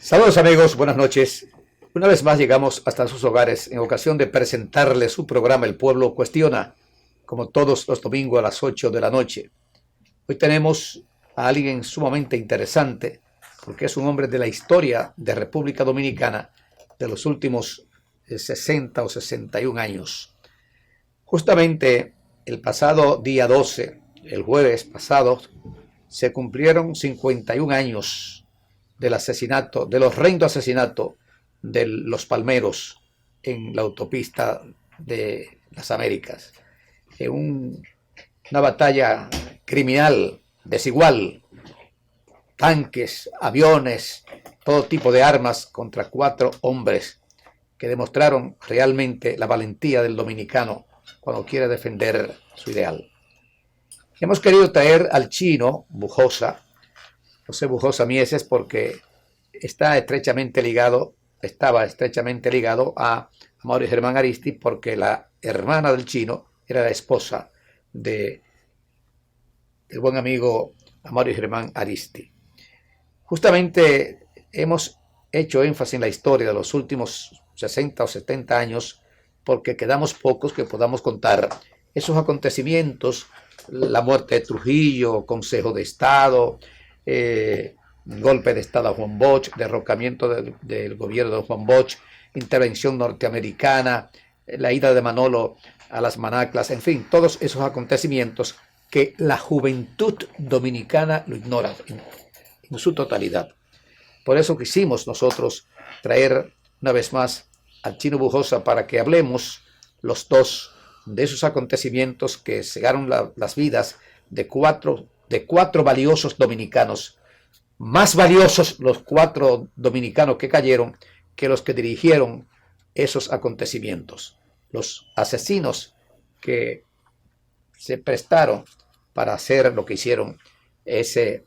Saludos amigos, buenas noches. Una vez más llegamos hasta sus hogares en ocasión de presentarles su programa El Pueblo Cuestiona, como todos los domingos a las 8 de la noche. Hoy tenemos a alguien sumamente interesante, porque es un hombre de la historia de República Dominicana de los últimos 60 o 61 años. Justamente el pasado día 12, el jueves pasado, se cumplieron 51 años del asesinato, del horrendo asesinato de los palmeros en la autopista de las Américas. Una batalla criminal, desigual, tanques, aviones, todo tipo de armas contra 4 hombres que demostraron realmente la valentía del dominicano cuando quiere defender su ideal. Hemos querido traer al chino Bujosa, José Bujosa Mieses, porque estaba estrechamente ligado a Amaury Germán Aristi, porque la hermana del chino era la esposa del buen amigo Amaury Germán Aristi. Justamente hemos hecho énfasis en la historia de los últimos 60 o 70 años, porque quedamos pocos que podamos contar esos acontecimientos: la muerte de Trujillo, Consejo de Estado, golpe de Estado a Juan Bosch, derrocamiento del gobierno de Juan Bosch, intervención norteamericana, la ida de Manolo a las Manaclas, en fin, todos esos acontecimientos que la juventud dominicana lo ignora en su totalidad. Por eso quisimos nosotros traer una vez más al chino Bujosa para que hablemos los dos de esos acontecimientos que cegaron las vidas de cuatro valiosos dominicanos, más valiosos los 4 dominicanos que cayeron que los que dirigieron esos acontecimientos, los asesinos que se prestaron para hacer lo que hicieron ese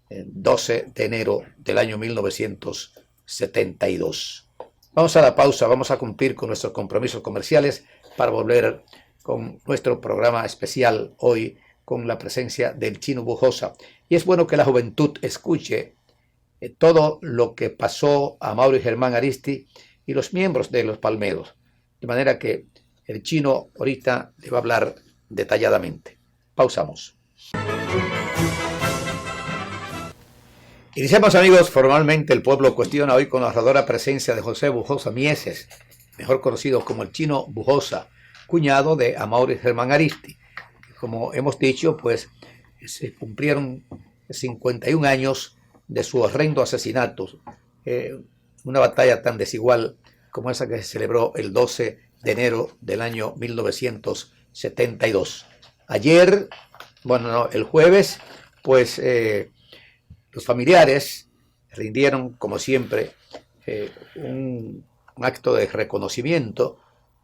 12 de enero del año 1972. Vamos a la pausa, vamos a cumplir con nuestros compromisos comerciales para volver con nuestro programa especial hoy con la presencia del chino Bujosa. Y es bueno que la juventud escuche todo lo que pasó a Amaury Germán Aristi y los miembros de los palmeros. De manera que el chino ahorita le va a hablar detalladamente. Pausamos. Iniciamos, amigos, formalmente El Pueblo Cuestiona, hoy con la honradora presencia de José Bujosa Mieses, mejor conocido como el chino Bujosa, cuñado de Amaury Germán Aristi. Como hemos dicho, pues se cumplieron 51 años de su horrendo asesinato, una batalla tan desigual como esa que se celebró el 12 de enero del año 1972. Ayer, el jueves, pues los familiares rindieron, como siempre, un acto de reconocimiento,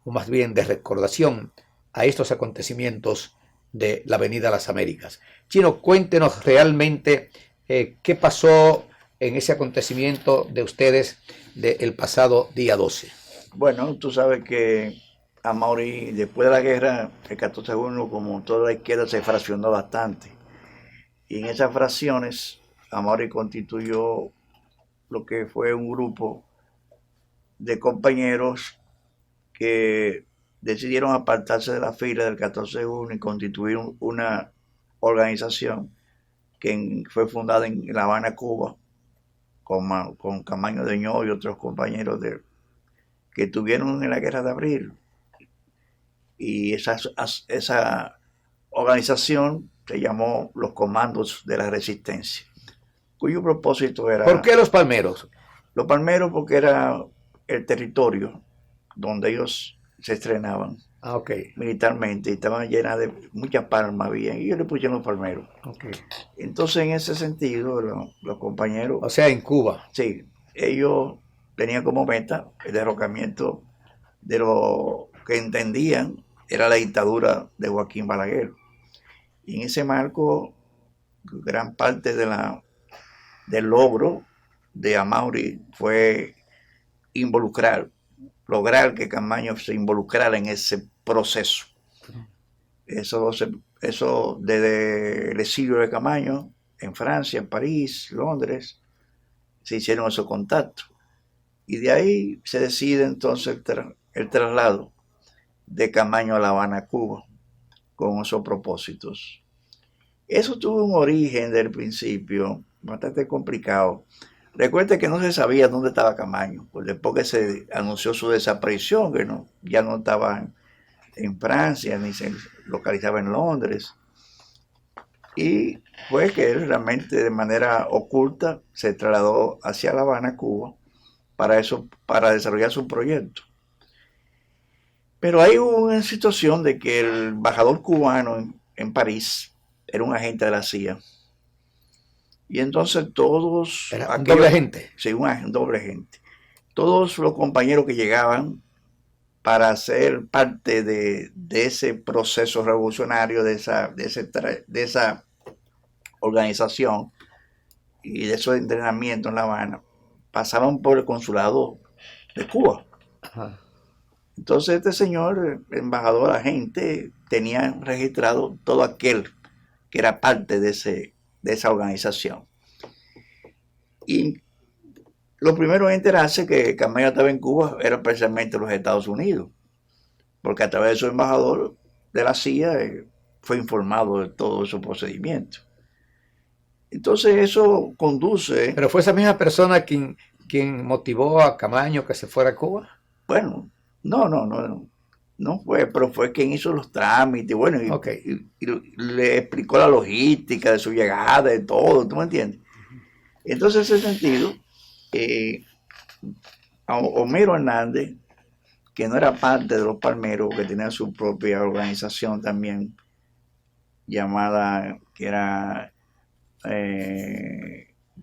o más bien de recordación a estos acontecimientos de la Avenida Las Américas. Chino, cuéntenos realmente qué pasó en ese acontecimiento de ustedes del pasado día 12. Bueno, tú sabes que Amaury, después de la guerra, el 14 de junio, como toda la izquierda, se fraccionó bastante. Y en esas fracciones, Amaury constituyó lo que fue un grupo de compañeros que decidieron apartarse de la fila del 14 de junio y constituir una organización que fue fundada en La Habana, Cuba, con Camaño de Ño y otros compañeros que estuvieron en la Guerra de Abril. Y esa organización se llamó los Comandos de la Resistencia, cuyo propósito era... ¿Por qué los palmeros? Los palmeros porque era el territorio donde ellos se estrenaban militarmente, y estaban llenas de muchas palmas, había, y ellos le pusieron los palmeros. Entonces, en ese sentido, los compañeros... O sea, en Cuba. Sí, ellos tenían como meta el derrocamiento de lo que entendían era la dictadura de Joaquín Balaguer. Y en ese marco, gran parte del logro de Amaury fue lograr que Camaño se involucrara en ese proceso. Eso desde el exilio de Camaño, en Francia, en París, Londres, se hicieron esos contactos. Y de ahí se decide entonces el traslado de Camaño a La Habana, Cuba, con esos propósitos. Eso tuvo un origen del principio bastante complicado. Recuerde que no se sabía dónde estaba Camaño, pues después que se anunció su desaparición, que no, ya no estaba en Francia ni se localizaba en Londres. Y fue que él realmente de manera oculta se trasladó hacia La Habana, Cuba, para desarrollar su proyecto. Pero hay una situación de que el embajador cubano en París era un agente de la CIA. Y entonces todos Era un doble agente. Sí, un doble agente. Todos los compañeros que llegaban para ser parte de ese proceso revolucionario, de esa organización y de esos entrenamientos en La Habana, pasaban por el consulado de Cuba. Ajá. Entonces este señor, embajador, agente, tenía registrado todo aquel que era parte de esa organización. Y lo primero en enterarse que Camaño estaba en Cuba era precisamente los Estados Unidos, porque a través de su embajador de la CIA fue informado de todos esos procedimientos. Entonces eso conduce... ¿Pero fue esa misma persona quien motivó a Camaño que se fuera a Cuba? Bueno, no fue, pero fue quien hizo los trámites, bueno, y le explicó la logística de su llegada, de todo, ¿tú me entiendes? Entonces, en ese sentido, Homero Hernández, que no era parte de los Palmeros, que tenía su propia organización también, llamada, que era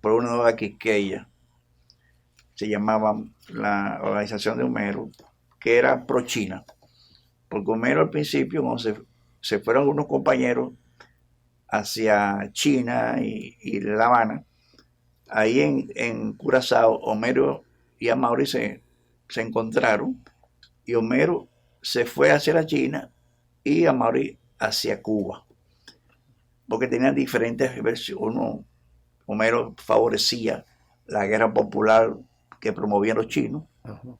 por una nueva Quisqueya, se llamaba la organización de Homero, que era pro-China. Porque Homero al principio, cuando se fueron algunos compañeros hacia China y La Habana, ahí en Curazao, Homero y Amaury se encontraron, y Homero se fue hacia la China y Amaury hacia Cuba, porque tenían diferentes versiones. Homero favorecía la guerra popular que promovían los chinos. Uh-huh.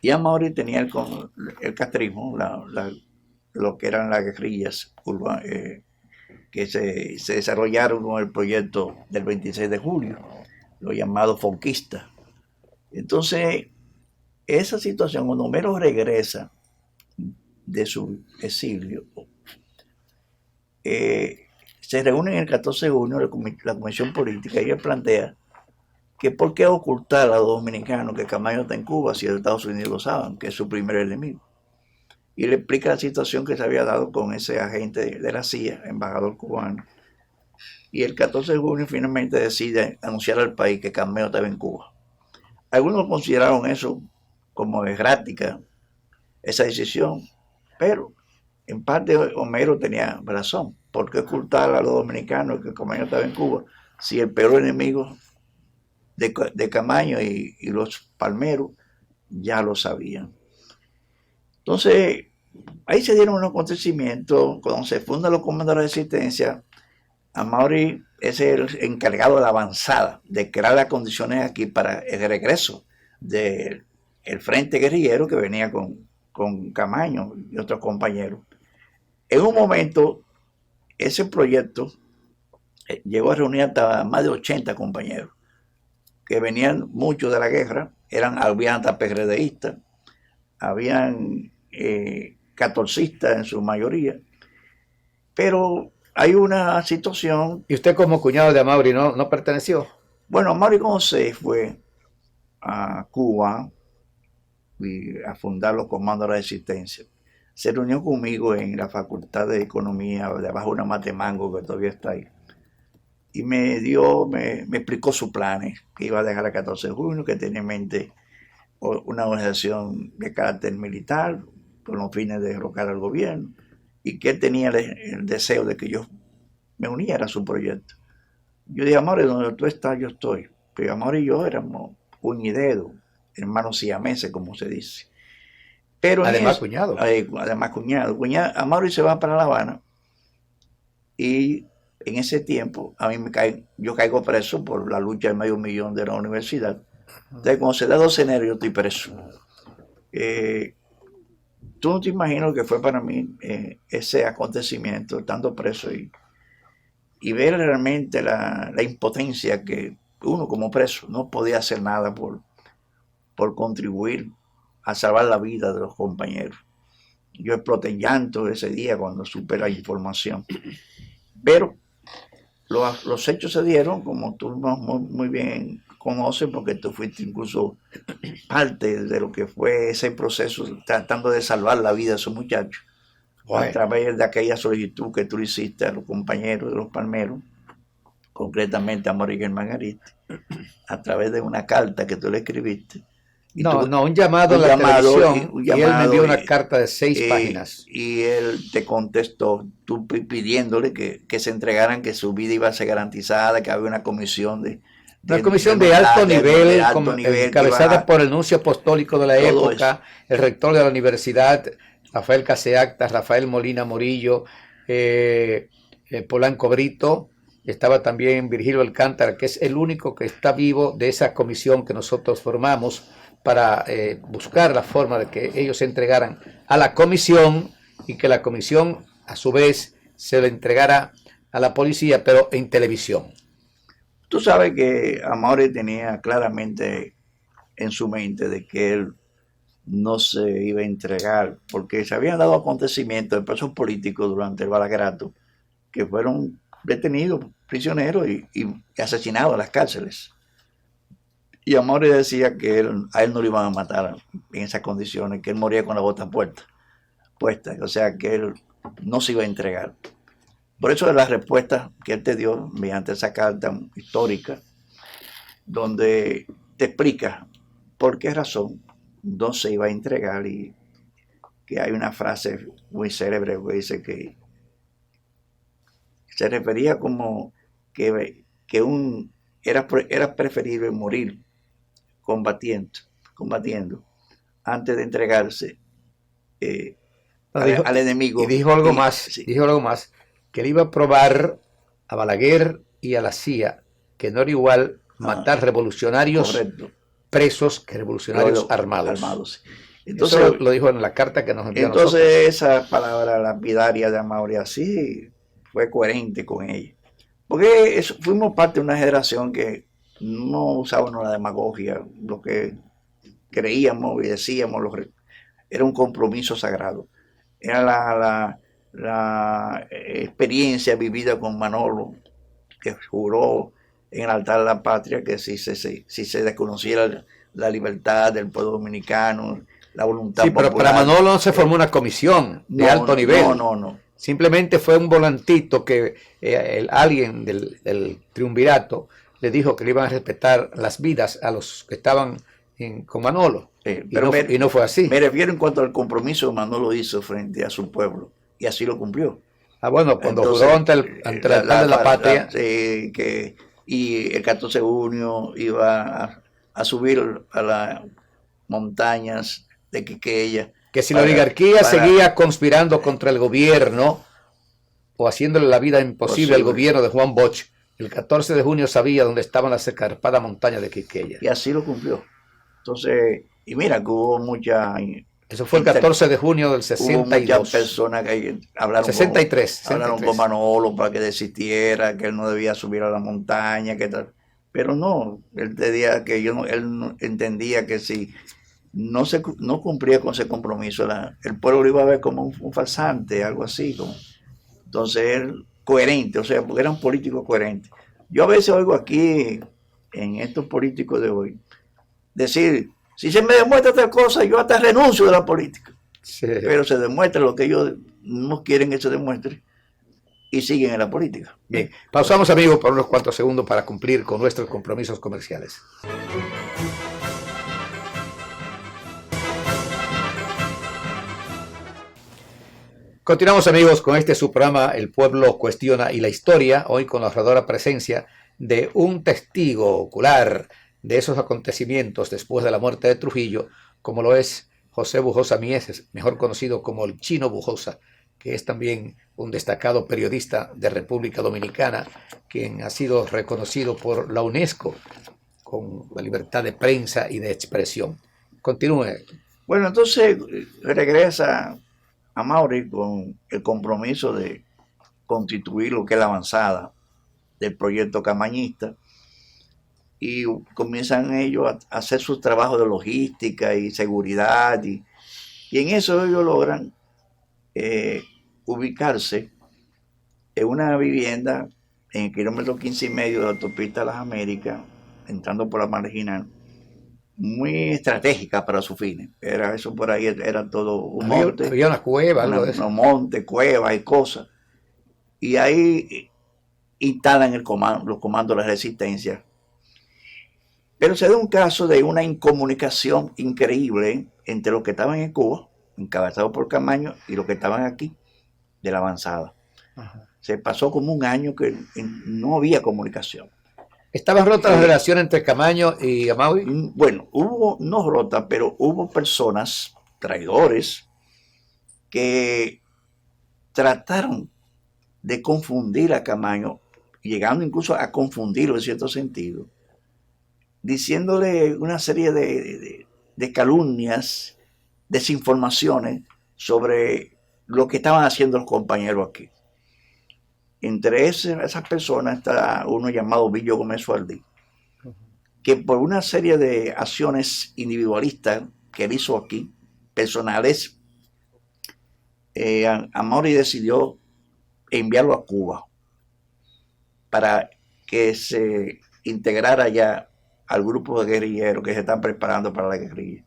Y Amaury tenía el castrismo, lo que eran las guerrillas que se desarrollaron con el proyecto del 26 de julio, lo llamado fonquista. Entonces, esa situación, cuando Homero regresa de su exilio, se reúne en el 14 de junio la Comisión Política y él plantea que por qué ocultar a los dominicanos que Camaño está en Cuba si los Estados Unidos lo saben, que es su primer enemigo. Y le explica la situación que se había dado con ese agente de la CIA, embajador cubano. Y el 14 de junio finalmente decide anunciar al país que Camaño estaba en Cuba. Algunos consideraron eso como errática, esa decisión, pero en parte Homero tenía razón. ¿Por qué ocultar a los dominicanos que Camaño estaba en Cuba si el peor enemigo de Camaño y los palmeros ya lo sabían? Entonces, ahí se dieron unos acontecimientos. Cuando se fundan los comandos de resistencia, Amaury es el encargado de la avanzada, de crear las condiciones aquí para el regreso del frente guerrillero que venía con Camaño y otros compañeros. En un momento, ese proyecto llegó a reunir hasta más de 80 compañeros, que venían muchos de la guerra, habían hasta PRDistas, habían catorcistas en su mayoría, pero hay una situación... ¿Y usted como cuñado de Amaury no perteneció? Bueno, Amaury cuando se fue a Cuba y a fundar los comandos de la resistencia, se reunió conmigo en la Facultad de Economía, debajo de una Matemango que todavía está ahí, y me explicó sus planes, que iba a dejar el 14 de junio, que tenía en mente una organización de carácter militar, con los fines de derrocar al gobierno, y que él tenía el deseo de que yo me uniera a su proyecto. Yo dije, Amaury, donde tú estás, yo estoy. Pero Amaury y yo éramos uña y dedo, hermanos siameses, como se dice. Pero además, cuñado. Además, cuñado. Amaury se va para La Habana y en ese tiempo, yo caigo preso por la lucha de medio millón de la universidad. Entonces, cuando se da 12 de enero, yo estoy preso. Tú no te imaginas lo que fue para mí ese acontecimiento, estando preso y ver realmente la impotencia que uno como preso no podía hacer nada por contribuir a salvar la vida de los compañeros. Yo exploté en llanto ese día cuando supe la información. Pero los hechos se dieron, como tú muy bien conoces, porque tú fuiste incluso parte de lo que fue ese proceso, tratando de salvar la vida de esos muchachos, a través de aquella solicitud que tú hiciste a los compañeros de los palmeros, concretamente a Amory Germán Aristi, a través de una carta que tú le escribiste. Un llamado a la televisión, y él me envió una carta de 6 páginas. Y él te contestó, tú pidiéndole que se entregaran, que su vida iba a ser garantizada, que había una comisión de alto nivel, encabezada por el nuncio apostólico de la época, el rector de la universidad, Rafael Caseacta, Rafael Molina Morillo, Polanco Brito. Estaba también Virgilio Alcántara, que es el único que está vivo de esa comisión que nosotros formamos para buscar la forma de que ellos se entregaran a la comisión y que la comisión a su vez se le entregara a la policía, pero en televisión. Tú sabes que Amory tenía claramente en su mente de que él no se iba a entregar, porque se habían dado acontecimientos de presos políticos durante el Balaguerato que fueron detenidos, prisioneros y asesinados en las cárceles. Y Amory decía que a él no lo iban a matar en esas condiciones, que él moría con la bota puesta, o sea que él no se iba a entregar. Por eso es la respuesta que él te dio mediante esa carta histórica, donde te explica por qué razón no se iba a entregar, y que hay una frase muy célebre que dice que se refería como que era preferible morir combatiendo antes de entregarse al enemigo. Y dijo algo más, que él iba a probar a Balaguer y a la CIA que no era igual matar revolucionarios presos que revolucionarios armados. Entonces, eso lo dijo en la carta que nos envió. Entonces esa palabra lapidaria de Amory así fue coherente con ella. Porque fuimos parte de una generación que no usábamos la demagogia, lo que creíamos y decíamos era un compromiso sagrado. Era la experiencia vivida con Manolo, que juró en el altar de la patria que si se desconociera la libertad del pueblo dominicano, la voluntad popular. Pero para Manolo no se formó una comisión de alto nivel. No. Simplemente fue un volantito que alguien del triunvirato le dijo que le iban a respetar las vidas a los que estaban con Manolo. Y no fue así. Me refiero en cuanto al compromiso que Manolo hizo frente a su pueblo, y así lo cumplió. Bueno, cuando juró ante el altar de la patria. Y el 14 de junio iba a subir a las montañas de Quiqueya. Que si la oligarquía seguía conspirando contra el gobierno o haciéndole la vida imposible al gobierno de Juan Bosch, el 14 de junio sabía dónde estaban las escarpadas montañas de Quiqueya. Y así lo cumplió. Entonces, y mira que hubo mucha... Eso fue el 14 de junio del 62. Hubo muchas personas que hablaron 63. Hablaron con Manolo para que desistiera, que él no debía subir a la montaña, que tal. Pero no, él decía que él entendía que si no cumplía con ese compromiso, el pueblo lo iba a ver como un farsante, algo así. Entonces él, coherente, o sea, porque era un político coherente. Yo a veces oigo aquí, en estos políticos de hoy, decir, si se me demuestra tal cosa, yo hasta renuncio de la política. Sí. Pero se demuestra lo que ellos no quieren que se demuestre y siguen en la política. Bien, pausamos, amigos, por unos cuantos segundos para cumplir con nuestros compromisos comerciales. Continuamos, amigos, con este su programa El Pueblo Cuestiona y la Historia, hoy con la honradora presencia de un testigo ocular de esos acontecimientos después de la muerte de Trujillo, como lo es José Bujosa Mieses, mejor conocido como el Chino Bujosa, que es también un destacado periodista de República Dominicana, quien ha sido reconocido por la UNESCO con la libertad de prensa y de expresión. Continúe. Bueno, entonces regresa Amaury con el compromiso de constituir lo que es la avanzada del proyecto camañista, y comienzan ellos a hacer sus trabajos de logística y seguridad, y en eso ellos logran ubicarse en una vivienda en el kilómetro 15 y medio de la autopista Las Américas, entrando por la marginal, muy estratégica para sus fines. Era eso, por ahí era todo un monte. Había una cueva, algo de eso. Un monte, cuevas y cosas. Y ahí instalan los comandos de la resistencia. Pero se da un caso de una incomunicación increíble entre los que estaban en Cuba, encabezados por Camaño, y los que estaban aquí, de la avanzada. Ajá. Se pasó como un año que no había comunicación. ¿Estaban rotas las relaciones entre Camaño y Amaury? Bueno, no rotas, pero hubo personas, traidores, que trataron de confundir a Camaño, llegando incluso a confundirlo en cierto sentido, diciéndole una serie de calumnias, desinformaciones sobre lo que estaban haciendo los compañeros aquí. Entre esas personas está uno llamado Billo Gómez Sualdí, que por una serie de acciones individualistas que él hizo aquí, personales, Amaury decidió enviarlo a Cuba para que se integrara ya al grupo de guerrilleros que se están preparando para la guerrilla.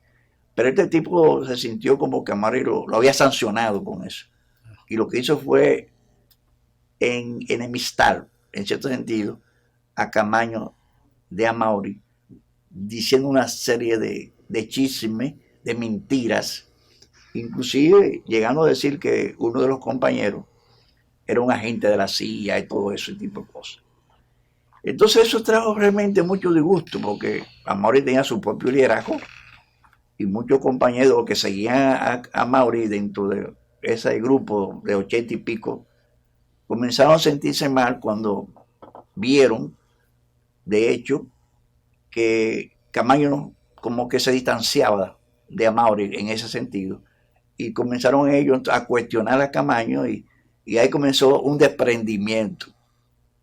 Pero este tipo se sintió como que Amaury lo había sancionado con eso. Y lo que hizo fue enemistar, en cierto sentido, a Camaño de Amaury, diciendo una serie de chismes, de mentiras, inclusive llegando a decir que uno de los compañeros era un agente de la CIA y todo ese tipo de cosas. Entonces eso trajo realmente mucho disgusto, porque Amaury tenía su propio liderazgo y muchos compañeros que seguían a Amaury dentro de ese grupo de 80 y pico comenzaron a sentirse mal cuando vieron, de hecho, que Camaño como que se distanciaba de Amaury en ese sentido, y comenzaron ellos a cuestionar a Camaño, y ahí comenzó un desprendimiento.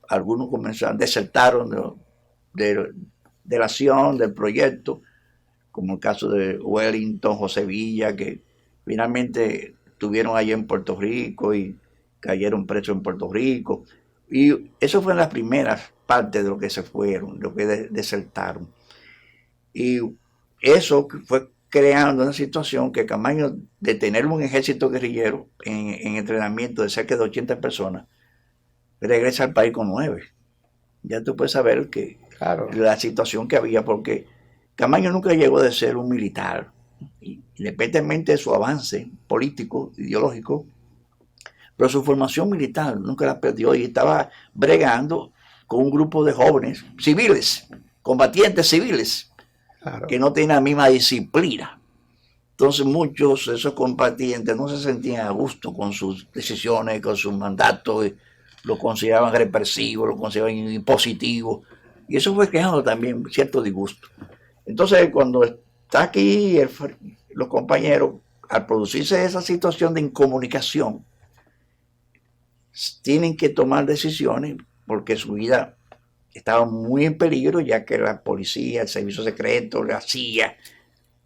Algunos desertaron de la acción, del proyecto, como el caso de Wellington, José Villa, que finalmente estuvieron allí en Puerto Rico y cayeron presos en Puerto Rico. Y eso fue en las primeras partes de lo que se fueron, lo que desertaron. Y eso fue creando una situación que Camaño, de tener un ejército guerrillero en entrenamiento de cerca de 80 personas, regresa al país con 9. Ya tú puedes saber que claro, la situación que había, porque Camaño nunca llegó de ser un militar. Independientemente de su avance político, ideológico, pero su formación militar nunca la perdió, y estaba bregando con un grupo de jóvenes civiles, combatientes civiles, claro, que no tenían la misma disciplina. Entonces muchos de esos combatientes no se sentían a gusto con sus decisiones, con sus mandatos, lo consideraban represivo, lo consideraban impositivo, y eso fue creando también cierto disgusto. Entonces cuando está aquí los compañeros, al producirse esa situación de incomunicación, tienen que tomar decisiones porque su vida estaba muy en peligro, ya que la policía, el servicio secreto, la CIA,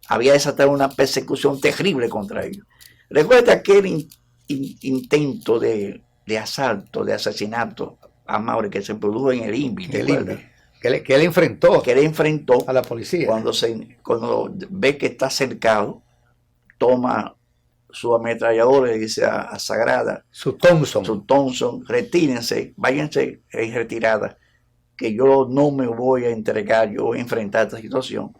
había desatado una persecución terrible contra ellos. Recuerda aquel intento de asalto, de asesinato a Amaury que se produjo en el INVI, que él enfrentó a la policía. Cuando ve que está cercado, toma su ametrallador y dice a Sagrada, su Thompson, retírense, váyanse en retirada, que yo no me voy a entregar, yo voy a enfrentar esta situación.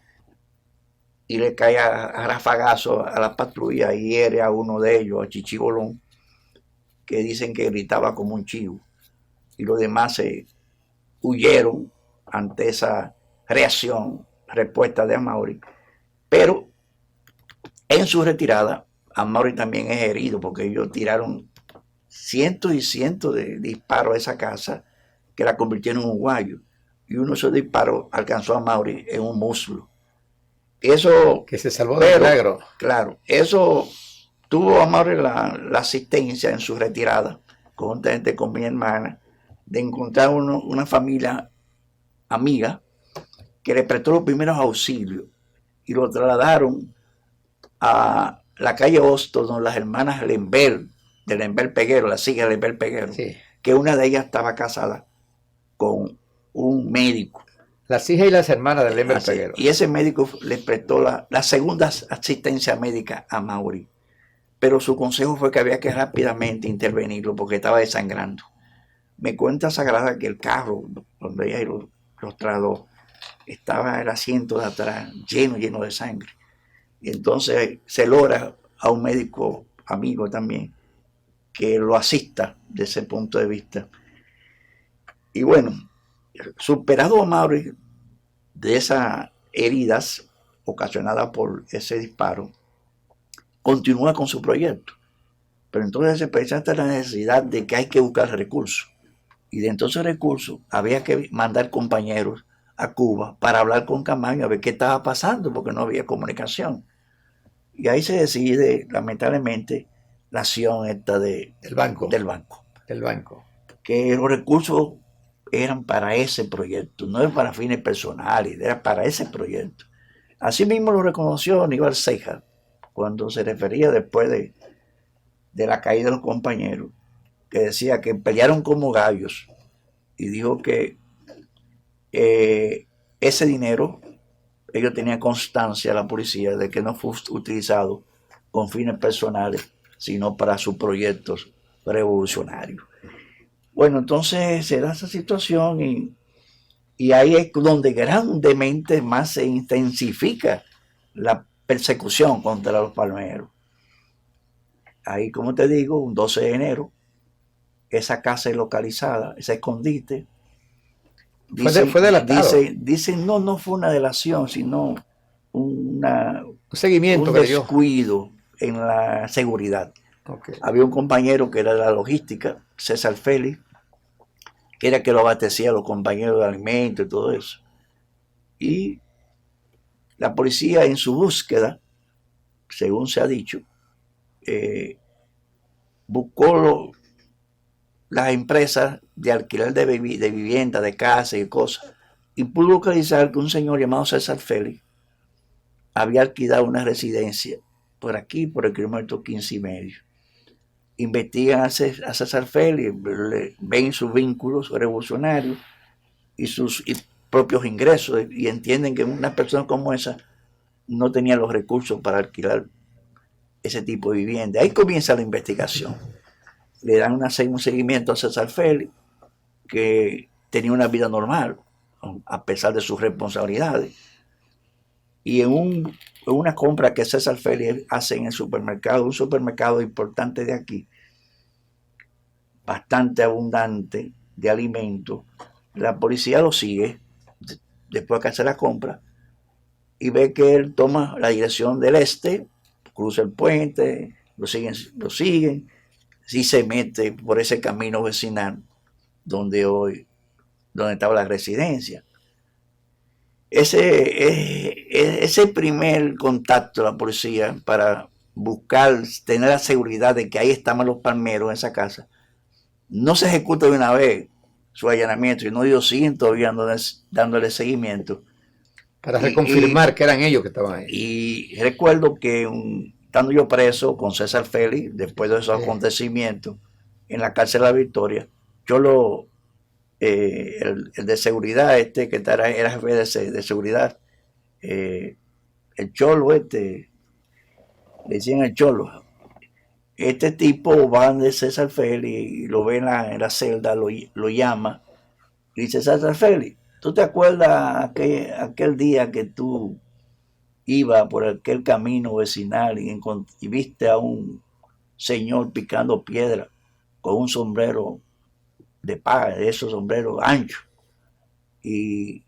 Y le cae a rafagazo a la patrulla y hiere a uno de ellos, a Chichibolón, que dicen que gritaba como un chivo. Y los demás se huyeron ante esa respuesta de Amaury. Pero en su retirada, Amaury también es herido, porque ellos tiraron cientos y cientos de disparos a esa casa que la convirtieron en un guayo. Y uno de esos disparos alcanzó a Mauri en un muslo. Eso, que se salvó de milagro. Claro, eso tuvo a Mauri la asistencia en su retirada, conjuntamente con mi hermana, de encontrar una familia amiga que le prestó los primeros auxilios y lo trasladaron a la calle Hostos, donde las hermanas Lember, de Lember Peguero, las hijas de Lember Peguero, Sí. que una de ellas estaba casada con un médico. Las hijas y las hermanas de Lember Peguero. Y ese médico le prestó la segunda asistencia médica a Mauri. Pero su consejo fue que había que rápidamente intervenirlo porque estaba desangrando. Me cuenta Sagrada que el carro donde ella los trasladó estaba el asiento de atrás lleno de sangre. Y entonces se logra a un médico amigo también que lo asista desde ese punto de vista. Y bueno, superado a Mauri de esas heridas ocasionadas por ese disparo, continúa con su proyecto. Pero entonces se presenta la necesidad de que hay que buscar recursos. Y dentro de esos recursos había que mandar compañeros a Cuba para hablar con Camaño a ver qué estaba pasando, porque no había comunicación. Y ahí se decide, lamentablemente, la acción esta del banco. Que los recursos eran para ese proyecto, no era para fines personales, era para ese proyecto. Así mismo lo reconoció Aníbal Ceja cuando se refería después de la caída de los compañeros, que decía que pelearon como gallos y dijo que ese dinero, ellos tenían constancia, la policía, de que no fue utilizado con fines personales, sino para sus proyectos revolucionarios. Bueno, entonces se da esa situación y ahí es donde grandemente más se intensifica la persecución contra los palmeros. Ahí, como te digo, un 12 de enero, esa casa es localizada, ese escondite. Fue delatado. Dicen, no fue una delación, sino un seguimiento, un descuido en la seguridad. Okay. Había un compañero que era de la logística, César Félix, que era que lo abastecía a los compañeros de alimentos y todo eso. Y la policía en su búsqueda, según se ha dicho, buscó las empresas de alquiler de vivienda, de casa y cosas, y pudo localizar que un señor llamado César Félix había alquilado una residencia por aquí, por el kilómetro 15 y medio. Investigan a César Félix, ven sus vínculos revolucionarios y sus propios ingresos y entienden que una persona como esa no tenía los recursos para alquilar ese tipo de vivienda. Ahí comienza la investigación. Le dan un seguimiento a César Félix, que tenía una vida normal, a pesar de sus responsabilidades. Y en una compra que César Félix hace en el supermercado, un supermercado importante de aquí, bastante abundante de alimentos, la policía lo sigue después que hace la compra y ve que él toma la dirección del este, cruza el puente, lo siguen, sí se mete por ese camino vecinal donde estaba la residencia. Ese primer contacto de la policía para buscar, tener la seguridad de que ahí estaban los palmeros en esa casa, no se ejecuta de una vez su allanamiento, y no ellos siguen todavía dándole seguimiento. Para reconfirmar que eran ellos que estaban ahí. Y recuerdo que estando yo preso con César Félix, después de esos acontecimientos, en la cárcel de La Victoria, yo el de seguridad, que era jefe de seguridad, el Cholo, le decían el Cholo. Este tipo va de César Félix y lo ve en la celda, lo llama y dice: César Félix, ¿tú te acuerdas aquel día que tú ibas por aquel camino vecinal y viste a un señor picando piedra con un sombrero de paja, de esos sombreros anchos? Y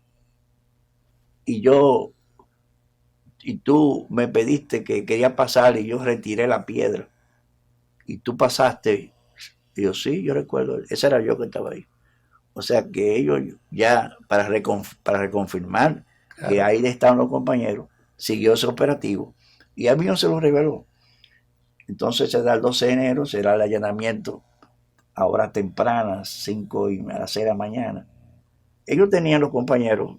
tú me pediste que quería pasar y yo retiré la piedra y tú pasaste Y yo, sí, yo recuerdo, ese era yo que estaba ahí. O sea que ellos ya, para reconfirmar que Claro. ahí estaban los compañeros, siguió ese operativo. Y a mí no se lo reveló. Entonces se da el 12 de enero, será el allanamiento a horas tempranas, 5 y a las 6 de la mañana. Ellos tenían los compañeros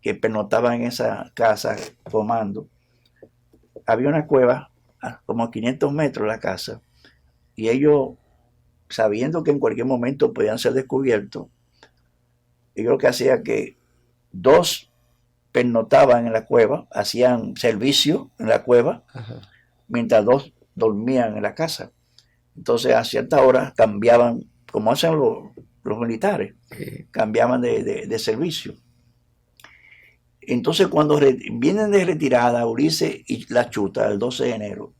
que pernotaban en esa casa formando. Había una cueva como a 500 metros de la casa y ellos, sabiendo que en cualquier momento podían ser descubiertos, ellos lo que hacían que dos pernotaban en la cueva, hacían servicio en la cueva, Ajá. mientras dos dormían en la casa. Entonces a ciertas horas cambiaban, como hacen los militares, Sí. cambiaban de servicio. Entonces cuando vienen de retirada Ulises y la Chuta el 12 de enero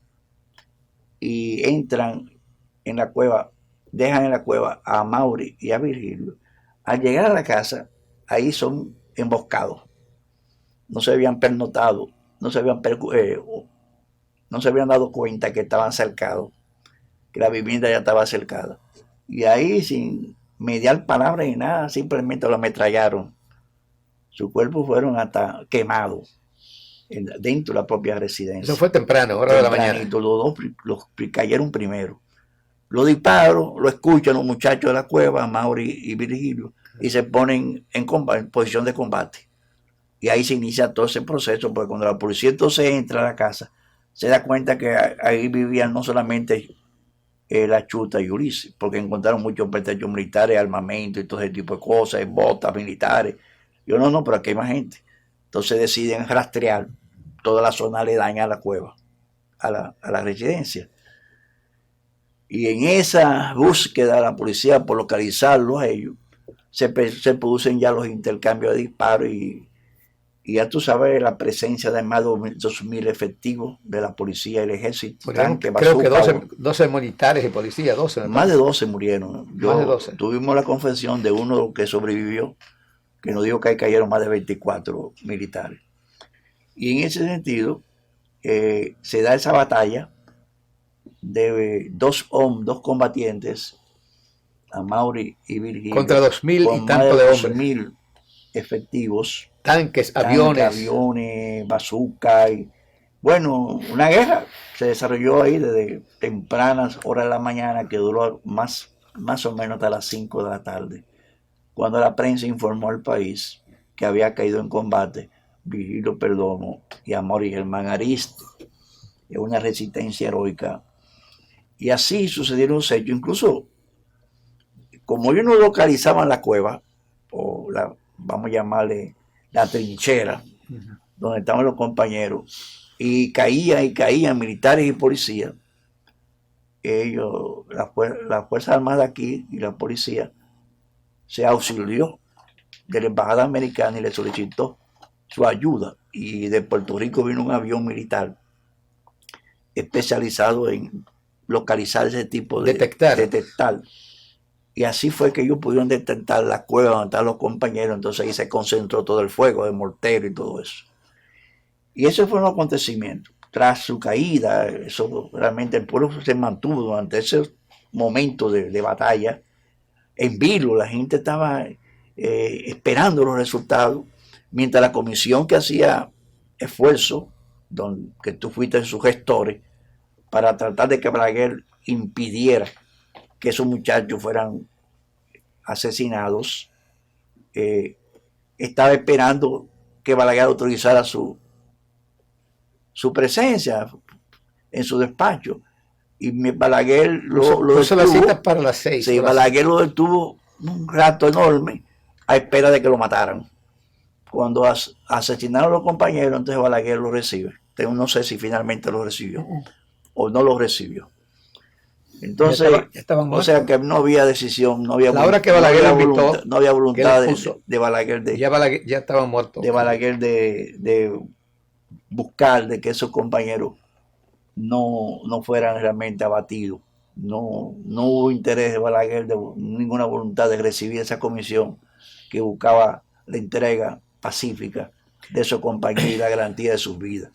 y entran en la cueva, dejan en la cueva a Mauri y a Virgilio, al llegar a la casa, ahí son emboscados. No se habían pernotado, no se habían dado cuenta que estaban cercados, que la vivienda ya estaba cercada. Y ahí, sin mediar palabras ni nada, simplemente lo ametrallaron. Sus cuerpos fueron hasta quemados dentro de la propia residencia. Eso fue temprano, hora de la mañana. Tempranito, los cayeron primero. Los disparos lo escuchan los muchachos de la cueva, Mauri y Virgilio, y se ponen en posición de combate. Y ahí se inicia todo ese proceso, porque cuando la policía entonces entra a la casa, se da cuenta que ahí vivían no solamente la Chuta y Ulises, porque encontraron muchos pertrechos militares, armamento y todo ese tipo de cosas, botas militares. Yo no, pero aquí hay más gente. Entonces deciden rastrear toda la zona aledaña a la cueva, a la residencia. Y en esa búsqueda de la policía por localizarlos a ellos, se producen ya los intercambios de disparos y ya tú sabes la presencia de más de 2.000 efectivos de la policía y el ejército. Tanque, creo que 12 militares y policías, 12. Más de 12 murieron. Más de 12. Tuvimos la confesión de uno que sobrevivió, que nos dijo que ahí cayeron más de 24 militares. Y en ese sentido, se da esa batalla de dos combatientes, a Mauri y Virgilio, contra 2.000 y tanto de hombres. 2.000 efectivos. Tanques, aviones, bazooka y bueno, una guerra se desarrolló ahí desde tempranas horas de la mañana que duró más o menos hasta las 5 de la tarde, cuando la prensa informó al país que había caído en combate Virgilio Perdomo y Amaury Germán Aristi, en una resistencia heroica. Y así sucedieron los hechos. Incluso, como ellos no localizaban la cueva, o vamos a llamarle la trinchera, donde estaban los compañeros, y caían militares y policías, ellos, la Fuerza Armada aquí y la policía, se auxilió de la embajada americana y le solicitó su ayuda. Y de Puerto Rico vino un avión militar especializado en localizar ese tipo de detectar. Y así fue que ellos pudieron detectar la cueva donde estaban los compañeros. Entonces ahí se concentró todo el fuego de mortero y todo eso. Y ese fue un acontecimiento. Tras su caída, eso realmente el pueblo se mantuvo durante ese momento de batalla en vilo. La gente estaba esperando los resultados, mientras la comisión que hacía esfuerzo, que tú fuiste sus gestores, para tratar de que Balaguer impidiera que esos muchachos fueran asesinados, estaba esperando que Balaguer autorizara su presencia en su despacho. Y Balaguer lo detuvo. La cita para las 6. Sí, Balaguer lo detuvo un rato enorme a espera de que lo mataran. Cuando asesinaron a los compañeros, entonces Balaguer lo recibe. Entonces, no sé si finalmente lo recibió o no lo recibió. Entonces, estaban o sea que no había decisión, no había la hora que Balaguer invitó, no había voluntad de Balaguer ya estaban muertos. De Balaguer de buscar de que esos compañeros no fueran realmente abatidos. No hubo interés de Balaguer, ninguna voluntad de recibir esa comisión que buscaba la entrega pacífica de esos compañeros y la garantía de sus vidas.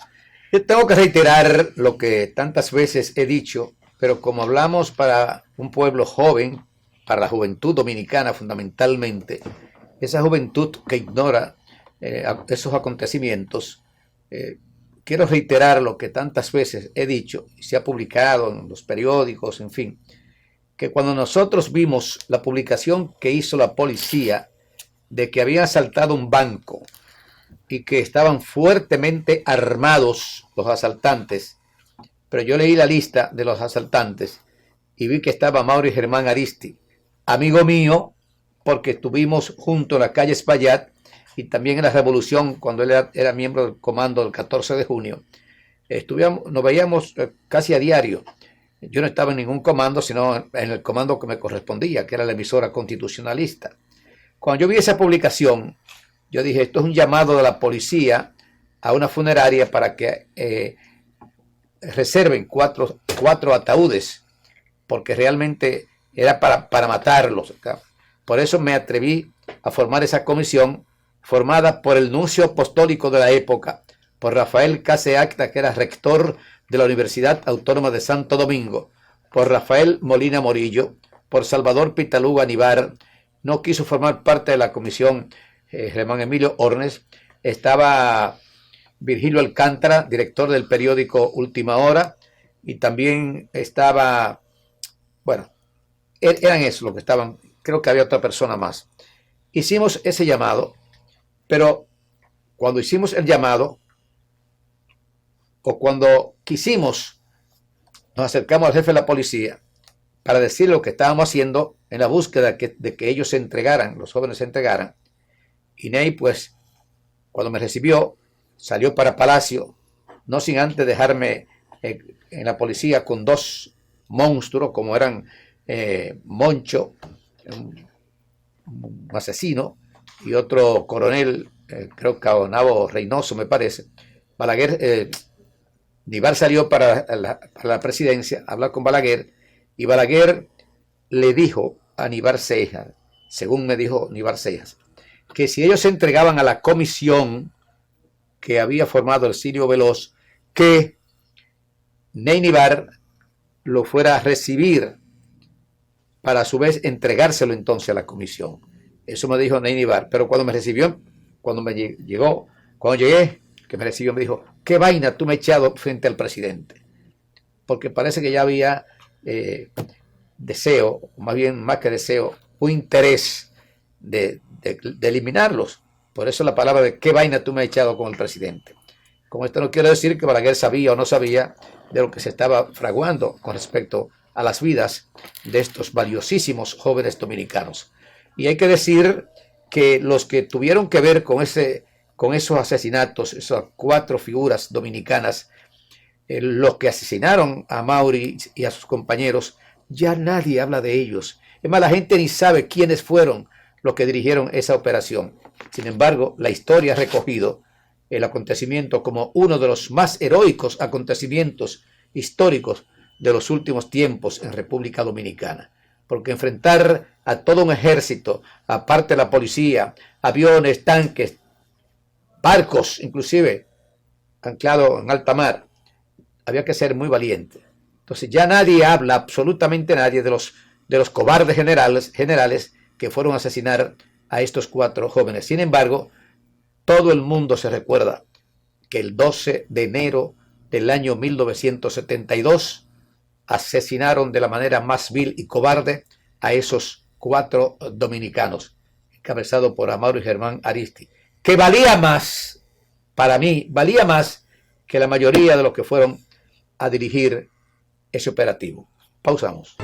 Yo tengo que reiterar lo que tantas veces he dicho pero como hablamos para un pueblo joven, para la juventud dominicana fundamentalmente, esa juventud que ignora esos acontecimientos, quiero reiterar lo que tantas veces he dicho y se ha publicado en los periódicos, en fin, que cuando nosotros vimos la publicación que hizo la policía de que habían asaltado un banco y que estaban fuertemente armados los asaltantes, pero yo leí la lista de los asaltantes y vi que estaba Amaury Germán Aristi, amigo mío, porque estuvimos juntos en la calle Espaillat y también en la Revolución, cuando él era miembro del comando del 14 de junio. Nos veíamos casi a diario. Yo no estaba en ningún comando, sino en el comando que me correspondía, que era la emisora constitucionalista. Cuando yo vi esa publicación, yo dije, esto es un llamado de la policía a una funeraria para que reserven cuatro ataúdes, porque realmente era para matarlos. Por eso me atreví a formar esa comisión, formada por el nuncio apostólico de la época, por Rafael Case Acta, que era rector de la Universidad Autónoma de Santo Domingo, por Rafael Molina Morillo, por Salvador Pitaluga Nivar. No quiso formar parte de la comisión Germán Emilio Ornes. Estaba Virgilio Alcántara, director del periódico Última Hora, y también estaba, bueno, eran esos los que estaban, creo que había otra persona más. Hicimos ese llamado, pero cuando hicimos el llamado, o cuando quisimos, nos acercamos al jefe de la policía para decir lo que estábamos haciendo en la búsqueda de que ellos se entregaran, los jóvenes se entregaran. Y Ney, pues, cuando me recibió, salió para Palacio, no sin antes dejarme en la policía con dos monstruos, como eran Moncho, un asesino, y otro coronel, creo que Nabo Reynoso, me parece. Balaguer, Nivar salió para la presidencia, a hablar con Balaguer, y Balaguer le dijo a Nivar Cejas, según me dijo Nivar Cejas, que si ellos se entregaban a la comisión que había formado el Sirio Veloz, que Ney Nivar lo fuera a recibir para a su vez entregárselo entonces a la comisión. Eso me dijo Ney Nivar, pero cuando me recibió, cuando llegué, que me recibió, me dijo, ¿qué vaina tú me has echado frente al presidente? Porque parece que ya había deseo, más bien más que deseo, un interés de eliminarlos. Por eso la palabra de qué vaina tú me has echado con el presidente. Con esto no quiero decir que Balaguer sabía o no sabía de lo que se estaba fraguando con respecto a las vidas de estos valiosísimos jóvenes dominicanos. Y hay que decir que los que tuvieron que ver con esos asesinatos, esas 4 figuras dominicanas, los que asesinaron a Amaury y a sus compañeros, ya nadie habla de ellos. Es más, la gente ni sabe quiénes fueron los que dirigieron esa operación. Sin embargo, la historia ha recogido el acontecimiento como uno de los más heroicos acontecimientos históricos de los últimos tiempos en República Dominicana. Porque enfrentar a todo un ejército, aparte de la policía, aviones, tanques, barcos, inclusive anclados en alta mar, había que ser muy valiente. Entonces ya nadie habla, absolutamente nadie, de los cobardes generales que fueron a asesinar a estos 4 jóvenes. Sin embargo, todo el mundo se recuerda que el 12 de enero del año 1972 asesinaron de la manera más vil y cobarde a esos 4 dominicanos, encabezados por Amaury Germán Aristi, que valía más, para mí, valía más que la mayoría de los que fueron a dirigir ese operativo. Pausamos.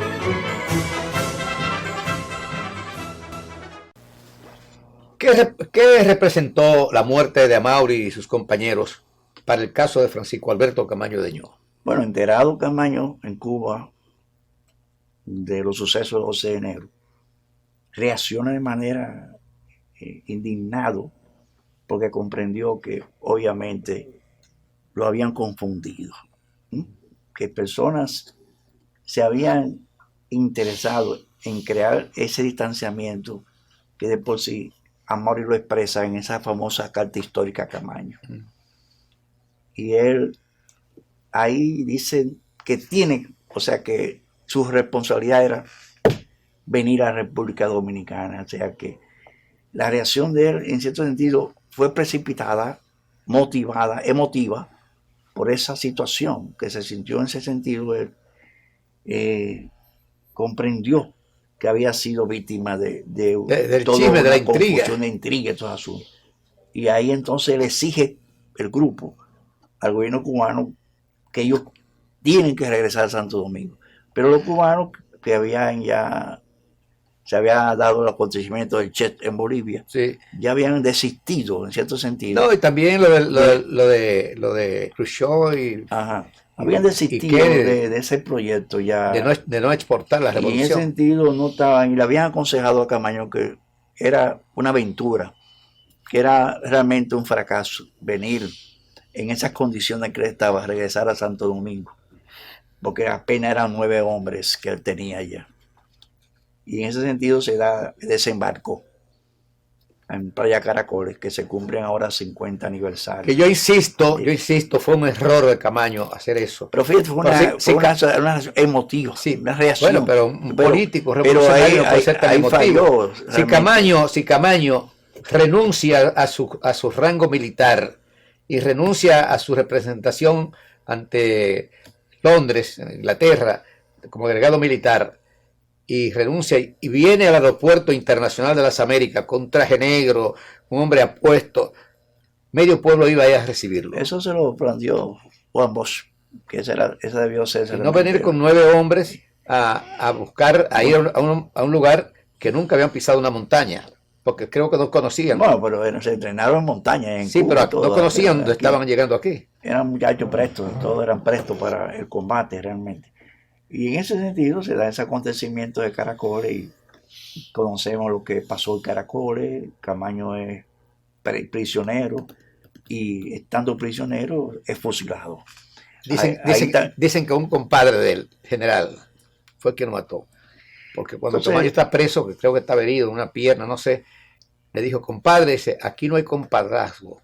¿Qué representó la muerte de Amaury y sus compañeros para el caso de Francisco Alberto Camaño de Ño? Bueno, enterado Camaño en Cuba de los sucesos del 12 de enero, reacciona de manera indignado porque comprendió que obviamente lo habían confundido, que personas se habían interesado en crear ese distanciamiento que de por sí Amaury lo expresa en esa famosa carta histórica a Camaño. Y él ahí dice que tiene O sea que su responsabilidad era venir a la República Dominicana. O sea que la reacción de él, en cierto sentido, fue precipitada, motivada, emotiva, por esa situación que se sintió en ese sentido. Él comprendió que había sido víctima del toda chisme, de la una intriga. confusión de intriga y estos asuntos. Y ahí entonces le exige el grupo al gobierno cubano que ellos tienen que regresar a Santo Domingo. Pero los cubanos que habían ya, se había dado el acontecimiento del Che en Bolivia, Sí. ya habían desistido en cierto sentido. No, y también lo de Khrushchev y, Ajá. y- Habían y desistido Kennedy, de ese proyecto ya. de no exportar la Y en ese revolución. sentido no estaban, y le habían aconsejado a Camaño que era una aventura, que era realmente un fracaso venir en esas condiciones que él estaba, regresar a Santo Domingo, porque apenas eran 9 hombres que él tenía allá. Y en ese sentido desembarcó en Playa Caracoles, que se cumplen ahora 50 aniversarios. Que yo insisto, fue un error de Camaño hacer eso. Pero fíjate, fue una emotiva, sí, una reacción. Bueno, pero un político revolucionario no puede ser tan emotivo. Si Camaño renuncia a su rango militar y renuncia a su representación ante Londres, Inglaterra, como delegado militar, y renuncia y viene al aeropuerto internacional de las Américas con traje negro, un hombre apuesto, medio pueblo iba a recibirlo. Eso se lo planteó Juan Bosch, que esa debió ser. Y no venir con 9 hombres a buscar, a ir a un lugar que nunca habían pisado una montaña, porque creo que no conocían. Bueno, pero se entrenaron en montaña. En sí, Cuba, pero no conocían dónde estaban llegando aquí. Eran muchachos prestos, todos eran prestos para el combate realmente. Y en ese sentido se da ese acontecimiento de Caracoles y conocemos lo que pasó en Caracoles. Camaño es prisionero y estando prisionero es fusilado. Dicen que un compadre del general fue quien lo mató. Porque cuando Camaño está preso, que creo que estaba herido en una pierna, no sé, le dijo, compadre, dice, aquí no hay compadrazgo.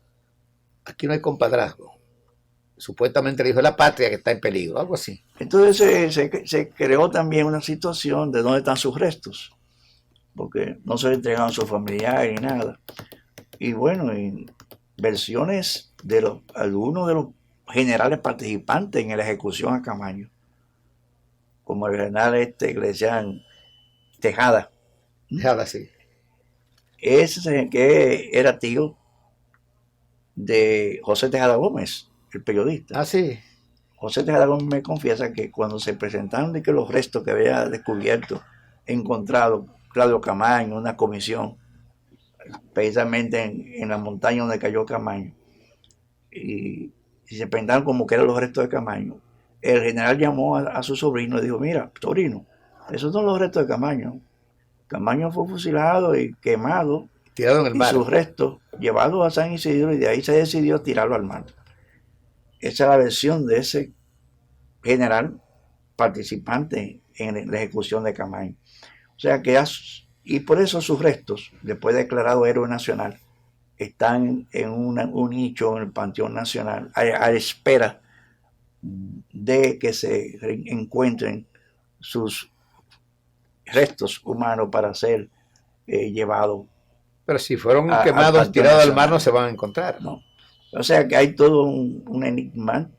Aquí no hay compadrazgo. Supuestamente le dijo, es la patria que está en peligro, algo así. Entonces se creó también una situación de dónde están sus restos, porque no se le entregaron a sus familiares ni nada. Y bueno, en versiones de algunos de los generales participantes en la ejecución a Camaño, como el general que le decían Tejada. Tejada, sí. Ese que era tío de José Tejada Gómez, el periodista. Ah, sí. José Tejada Gómez me confiesa que cuando se presentaron de que los restos que había descubierto, encontrado Claudio Camaño, una comisión, precisamente en la montaña donde cayó Camaño, y se presentaron como que eran los restos de Camaño, el general llamó a su sobrino y dijo, mira, sobrino, esos son los restos de Camaño. Camaño fue fusilado y quemado, tirado en el mar, y sus restos llevados a San Isidro, y de ahí se decidió tirarlo al mar. Esa es la versión de ese general participante en la ejecución de Camaño. O sea que, y por eso sus restos, después declarado héroe nacional, están en un nicho en el Panteón Nacional, a la espera de que se encuentren sus restos humanos para ser llevados. Pero si fueron quemados, tirados al mar, no se van a encontrar. No. O sea que hay todo un enigma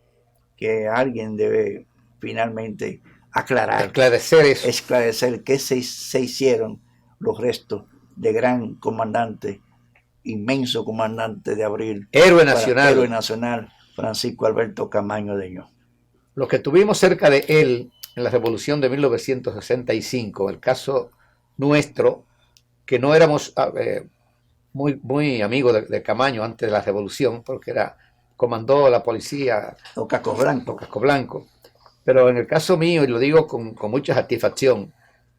que alguien debe finalmente aclarar. Esclarecer eso. Esclarecer qué se hicieron los restos de gran comandante, inmenso comandante de abril. Héroe nacional. Héroe nacional, Francisco Alberto Camaño Deñó. Los que tuvimos cerca de él en la revolución de 1965, el caso nuestro, que no éramos muy amigos de Camaño antes de la revolución, porque comandó la policía Los Cascos Blancos. Pero en el caso mío, y lo digo con mucha satisfacción,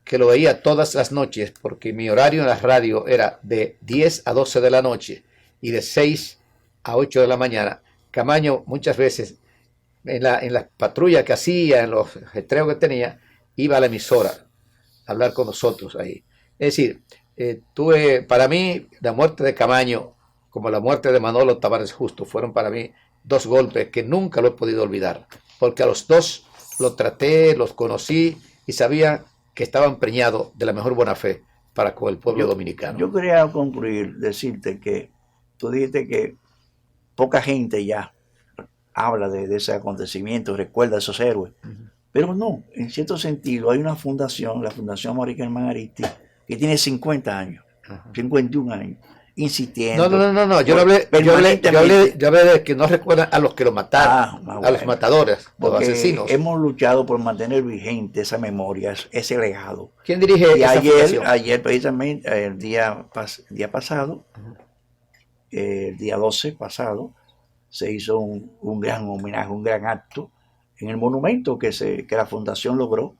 que lo veía todas las noches, porque mi horario en la radio era de 10 a 12 de la noche y de 6 a 8 de la mañana. Camaño muchas veces, en la patrulla que hacía, en los retreos que tenía, iba a la emisora a hablar con nosotros ahí. Es decir, para mí, la muerte de Camaño, como la muerte de Manolo Tavares Justo, fueron para mí 2 golpes que nunca lo he podido olvidar, porque a los dos lo traté, los conocí y sabía que estaban preñados de la mejor buena fe para con el pueblo dominicano. Yo quería concluir, decirte que tú dijiste que poca gente ya habla de ese acontecimiento, recuerda a esos héroes. Pero no, en cierto sentido hay una fundación, la Fundación Amaury Germán Arisти, que tiene 50 años, 51 años, insistiendo. No, yo hablé de que no recuerdan a los que lo mataron, a los matadores, a los asesinos. Hemos luchado por mantener vigente esa memoria, ese legado. ¿Quién dirige esa fundación? Ayer precisamente, el día pasado, el día 12 pasado, se hizo un gran homenaje, un gran acto en el monumento que la fundación logró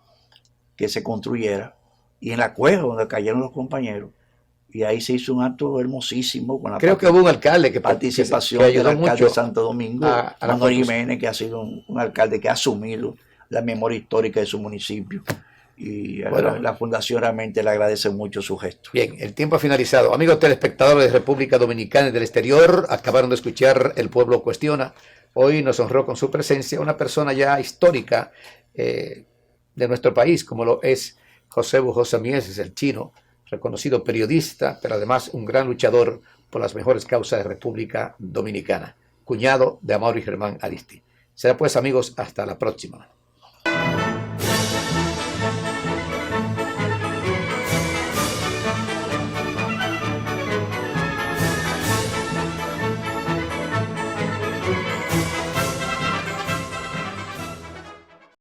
que se construyera y en la cueva donde cayeron los compañeros. Y ahí se hizo un acto hermosísimo con la Creo que hubo un alcalde que participación del alcalde de Santo Domingo, Manuel Jiménez, que ha sido un alcalde que ha asumido la memoria histórica de su municipio. Y bueno, la fundación realmente le agradece mucho su gesto. Bien, el tiempo ha finalizado. Amigos telespectadores de República Dominicana y del exterior, acabaron de escuchar El Pueblo Cuestiona. Hoy nos honró con su presencia una persona ya histórica de nuestro país, como lo es José Bujosa Mieses, el chino, reconocido periodista, pero además un gran luchador por las mejores causas de República Dominicana, cuñado de Amaury Germán Arisти. Será pues, amigos, hasta la próxima.